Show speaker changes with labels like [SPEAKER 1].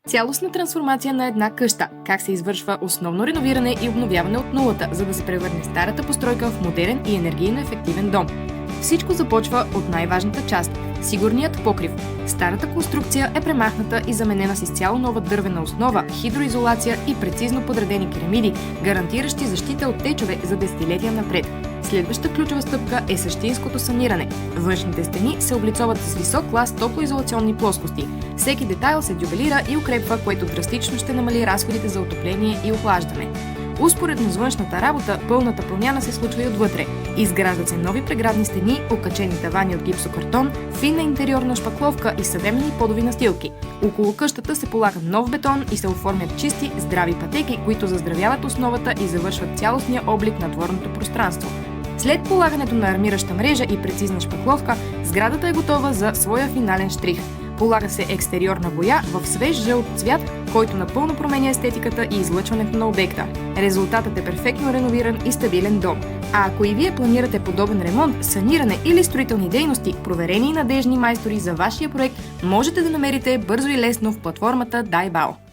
[SPEAKER 1] Цялостна трансформация на една къща. Как се извършва основно реновиране и обновяване от нулата, за да се превърне старата постройка в модерен и енергийно ефективен дом. Всичко започва от най-важната част – сигурният покрив. Старата конструкция е премахната и заменена с изцяло нова дървена основа, хидроизолация и прецизно подредени керамиди, гарантиращи защита от течове за десетилетия напред. Следваща ключова стъпка е същинското саниране. Външните стени се облицоват с висок клас топлоизолационни плоскости. Всеки детайл се дюбелира и укрепва, което драстично ще намали разходите за отопление и охлаждане. Успоредно с външната работа, пълната промяна се случва и отвътре. Изграждат се нови преградни стени, окачени тавани от гипсокартон, финна интериорна шпакловка и съвременни подови настилки. Около къщата се полага нов бетон и се оформят чисти, здрави пътеки, които заздравяват основата и завършват цялостния облик на дворното пространство. След полагането на армираща мрежа и прецизна шпакловка, сградата е готова за своя финален щрих. Полага се екстериорна боя в свеж жълт цвят, който напълно променя естетиката и излъчването на обекта. Резултатът е перфектно реновиран и стабилен дом. А ако и вие планирате подобен ремонт, саниране или строителни дейности, проверени и надежни майстори за вашия проект, можете да намерите бързо и лесно в платформата Дайбао.